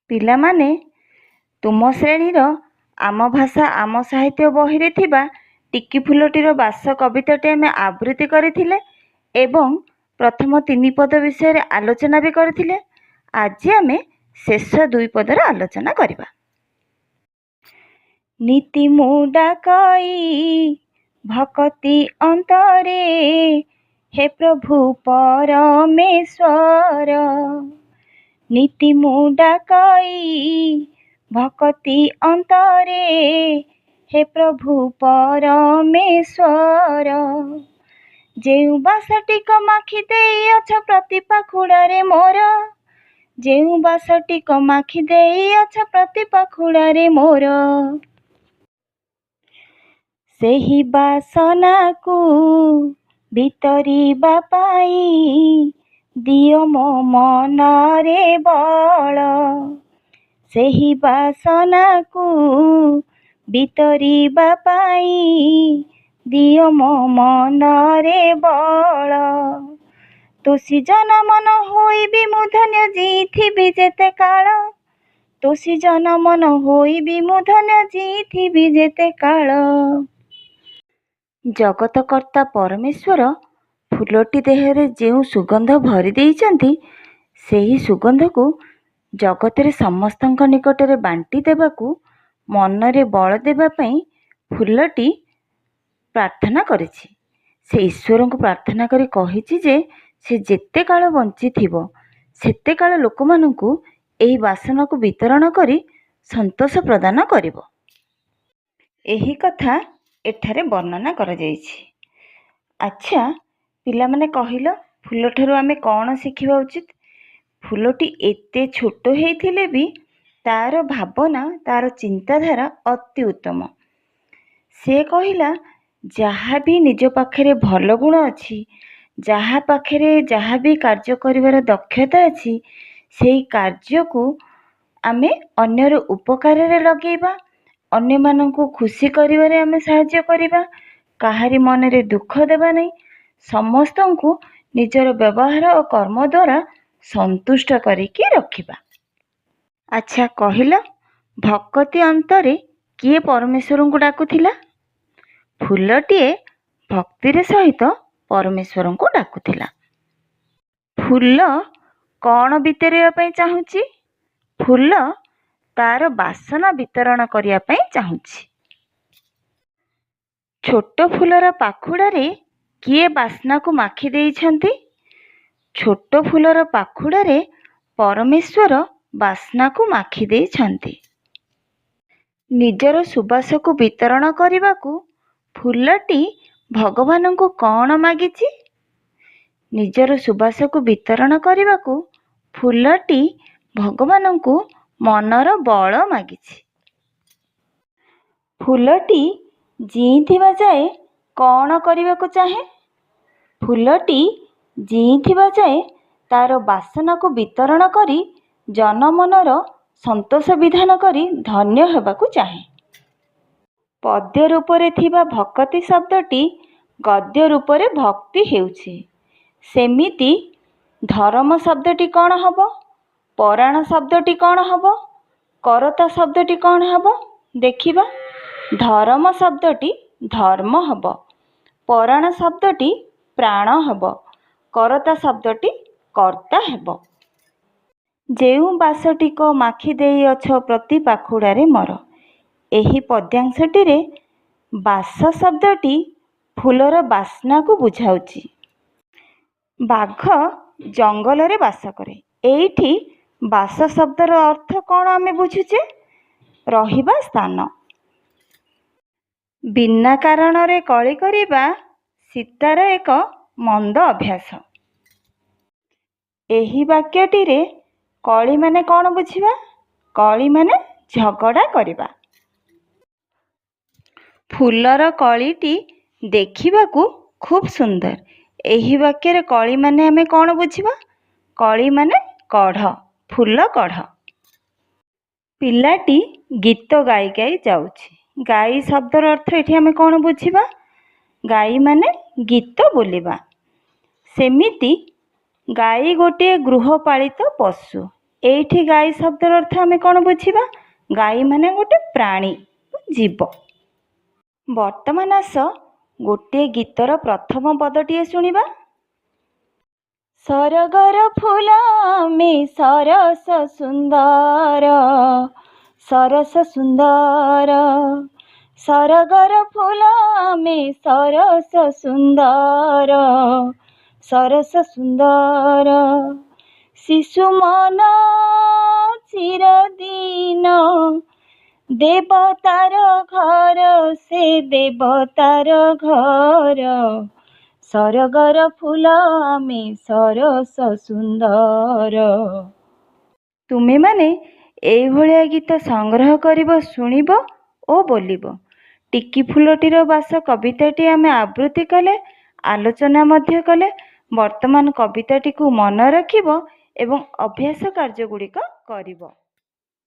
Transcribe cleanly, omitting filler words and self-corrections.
ପିଲାମାନେ, ତୁମ ଶ୍ରେଣୀର ଆମ ଭାଷା ଆମ ସାହିତ୍ୟ ବହିରେ ଥିବା ଟିକି ଫୁଲଟିର ବାସ କବିତାଟି ଆମେ ଆବୃତ୍ତି କରିଥିଲେ ଏବଂ ପ୍ରଥମ 3 ପଦ ବିଷୟରେ ଆଲୋଚନା ବି କରିଥିଲେ। ଆଜି ଆମେ ଶେଷ 2 ପଦର ଆଲୋଚନା କରିବା। ନୀତି ମୁଁ ଡାକଇ ଭକତି ଅନ୍ତରେ, ହେ ପ୍ରଭୁ ପରମେଶ୍ୱର। ନୀତି ମୁଁ ଡାକଇ ଭକତି ଅନ୍ତରେ, ହେ ପ୍ରଭୁ ପରମେଶ୍ୱର। ଯେଉଁ ବାସଟିକ ମାଖି ଦେଇଅଛ ପ୍ରତି ପାଖୁଡ଼ାରେ ମୋର, ଯେଉଁ ବାସଟିକ ମାଖି ଦେଇଅଛ ପ୍ରତି ପାଖୁଡ଼ାରେ ମୋର, ସେହି ବାସନାକୁ ଭିତରିବା ପାଇଁ ଦିଅ ମୋ ମନରେ ବଳ। ସେହି ବାସନାକୁ ଭିତରିବା ପାଇଁ ଦିଅ ମୋ ମନରେ ବଳ। ତୋଷୀ ଜନ ମନ ହୋଇବି ମୁଁ ଧନ୍ୟ ଜିଇଥିବି ଯେତେ କାଳ, ତୋଷୀ ଜନ ମନ ହୋଇବି ମୁଁ ଧନ୍ୟ ଜିଇଥିବି ଯେତେ କାଳ। ଜଗତକର୍ତ୍ତା ପରମେଶ୍ୱର ଫୁଲଟି ଦେହରେ ଯେଉଁ ସୁଗନ୍ଧ ଭରି ଦେଇଛନ୍ତି, ସେହି ସୁଗନ୍ଧକୁ ଜଗତରେ ସମସ୍ତଙ୍କ ନିକଟରେ ବାଣ୍ଟି ଦେବାକୁ, ମନରେ ବଳ ଦେବା ପାଇଁ ଫୁଲଟି ପ୍ରାର୍ଥନା କରିଛି। ସେ ଈଶ୍ୱରଙ୍କୁ ପ୍ରାର୍ଥନା କରି କହିଛି ଯେ ସେ ଯେତେ କାଳ ବଞ୍ଚିଥିବ ସେତେ କାଳ ଲୋକମାନଙ୍କୁ ଏହି ବାସନାକୁ ବିତରଣ କରି ସନ୍ତୋଷ ପ୍ରଦାନ କରିବ। ଏହି କଥା ଏଠାରେ ବର୍ଣ୍ଣନା କରାଯାଇଛି। ଆଚ୍ଛା ପିଲାମାନେ, କହିଲ ଫୁଲଠାରୁ ଆମେ କ'ଣ ଶିଖିବା ଉଚିତ? ଫୁଲଟି ଏତେ ଛୋଟ ହେଇଥିଲେ ବି ତାର ଭାବନା, ତାର ଚିନ୍ତାଧାରା ଅତି ଉତ୍ତମ। ସେ କହିଲା, ଯାହା ବି ନିଜ ପାଖରେ ଭଲ ଗୁଣ ଅଛି, ଯାହା ପାଖରେ ଯାହା ବି କାର୍ଯ୍ୟ କରିବାର ଦକ୍ଷତା ଅଛି, ସେଇ କାର୍ଯ୍ୟକୁ ଆମେ ଅନ୍ୟର ଉପକାରରେ ଲଗେଇବା, ଅନ୍ୟମାନଙ୍କୁ ଖୁସି କରିବାରେ ଆମେ ସାହାଯ୍ୟ କରିବା, କାହାରି ମନରେ ଦୁଃଖ ଦେବା ନାହିଁ, ସମସ୍ତଙ୍କୁ ନିଜର ବ୍ୟବହାର ଓ କର୍ମ ଦ୍ୱାରା ସନ୍ତୁଷ୍ଟ କରିକି ରଖିବା। ଆଚ୍ଛା କହିଲ, ଭକତି ଅନ୍ତରେ କିଏ ପରମେଶ୍ୱରଙ୍କୁ ଡାକୁଥିଲା? ଫୁଲଟିଏ ଭକ୍ତିର ସହିତ ପରମେଶ୍ୱରଙ୍କୁ ଡାକୁଥିଲା। ଫୁଲ କ'ଣ ବିତରିବା ପାଇଁ ଚାହୁଁଛି? ଫୁଲ ତାର ବାସନା ବିତରଣ କରିବା ପାଇଁ ଚାହୁଁଛି। ଛୋଟ ଫୁଲର ପାଖୁଡ଼ାରେ କିଏ ବାସ୍ନାକୁ ମାଖି ଦେଇଛନ୍ତି? ଛୋଟ ଫୁଲର ପାଖୁଡ଼ାରେ ପରମେଶ୍ୱର ବାସ୍ନାକୁ ମାଖି ଦେଇଛନ୍ତି। ନିଜର ସୁବାସକୁ ବିତରଣ କରିବାକୁ ଫୁଲଟି ଭଗବାନଙ୍କୁ କ'ଣ ମାଗିଛି? ନିଜର ସୁବାସକୁ ବିତରଣ କରିବାକୁ ଫୁଲଟି ଭଗବାନଙ୍କୁ ମନର ବଳ ମାଗିଛି। ଫୁଲଟି ଜିଇଁଥିବା ଯାଏ କ'ଣ କରିବାକୁ ଚାହେଁ? ଫୁଲଟି ଜିଇଁଥିବା ଯାଏ ତାର ବାସନାକୁ ବିତରଣ କରି ଜନମନର ସନ୍ତୋଷ ବିଧାନ କରି ଧନ୍ୟ ହେବାକୁ ଚାହେଁ। ପଦ୍ୟ ରୂପରେ ଥିବା ଭକତି ଶବ୍ଦଟି ଗଦ୍ୟ ରୂପରେ ଭକ୍ତି ହେଉଛି। ସେମିତି ଧରମ ଶବ୍ଦଟି କ'ଣ ହେବ? ପରାଣ ଶବ୍ଦଟି କ'ଣ ହେବ? କରତା ଶବ୍ଦଟି କ'ଣ ହେବ? ଦେଖିବା। ଧରମ ଶବ୍ଦଟି ଧର୍ମ ହେବ, ପରାଣ ଶବ୍ଦଟି ପ୍ରାଣ ହେବ, କରତା ଶବ୍ଦଟି କର୍ତ୍ତା ହେବ। ଯେଉଁ ବାସଟିକ ମାଖି ଦେଇଅଛ ପ୍ରତି ପାଖୁଡ଼ାରେ ମୋର, ଏହି ପଦ୍ୟାଂଶଟିରେ ବାସ ଶବ୍ଦଟି ଫୁଲର ବାସ୍ନାକୁ ବୁଝାଉଛି। ବାଘ ଜଙ୍ଗଲରେ ବାସ କରେ। ଏଇଠି ବାସ ଶବ୍ଦର ଅର୍ଥ କ'ଣ ଆମେ ବୁଝୁଛେ? ରହିବା ସ୍ଥାନ। ବିନା କାରଣରେ କଳି କରିବା ସୀତାର ଏକ ମନ୍ଦ ଅଭ୍ୟାସ। ଏହି ବାକ୍ୟଟିରେ କଳି ମାନେ କ'ଣ ବୁଝିବା? କଳି ମାନେ ଝଗଡ଼ା କରିବା। ଫୁଲର କଳିଟି ଦେଖିବାକୁ ଖୁବ୍ ସୁନ୍ଦର। ଏହି ବାକ୍ୟରେ କଳି ମାନେ ଆମେ କ'ଣ ବୁଝିବା? କଳି ମାନେ କଢ଼, ଫୁଲ କଢ଼। ପିଲାଟି ଗୀତ ଗାଇ ଗାଇ ଯାଉଛି। ଗାଈ ଶବ୍ଦର ଅର୍ଥ ଏଠି ଆମେ କ'ଣ ବୁଝିବା? ଗାଈ ମାନେ ଗୀତ ବୋଲିବା। ସେମିତି ଗାଈ ଗୋଟିଏ ଗୃହପାଳିତ ପଶୁ। ଏଇଠି ଗାଈ ଶବ୍ଦର ଅର୍ଥ ଆମେ କ'ଣ ବୁଝିବା? ଗାଈ ମାନେ ଗୋଟେ ପ୍ରାଣୀ, ଜୀବ। ବର୍ତ୍ତମାନ ଆସ ଗୋଟିଏ ଗୀତର ପ୍ରଥମ ପଦଟିଏ ଶୁଣିବା। ସରଗର ଫୁଲ ଆମେ ସରସ ସୁନ୍ଦର, ସରସ ସୁନ୍ଦର। ସରଗର ଫୁଲ ଆମେ ସରସ ସୁନ୍ଦର, ସରସ ସୁନ୍ଦର। ଶିଶୁ ମନ ଚିରଦିନ ଦେବତାର ଘର, ସେ ଦେବତାର ଘର। ସରଗର ଫୁଲ ଆମେ ସରସ ସୁନ୍ଦର। ତୁମେମାନେ ଏଇଭଳିଆ ଗୀତ ସଂଗ୍ରହ କରିବ, ଶୁଣିବ ଓ ବୋଲିବ। ଟିକି ଫୁଲଟିର ବାସ କବିତାଟି ଆମେ ଆବୃତ୍ତି କଲେ, ଆଲୋଚନା ମଧ୍ୟ କଲେ। ବର୍ତ୍ତମାନ କବିତାଟିକୁ ମନେ ରଖିବ ଏବଂ ଅଭ୍ୟାସ କାର୍ଯ୍ୟଗୁଡ଼ିକ କରିବ।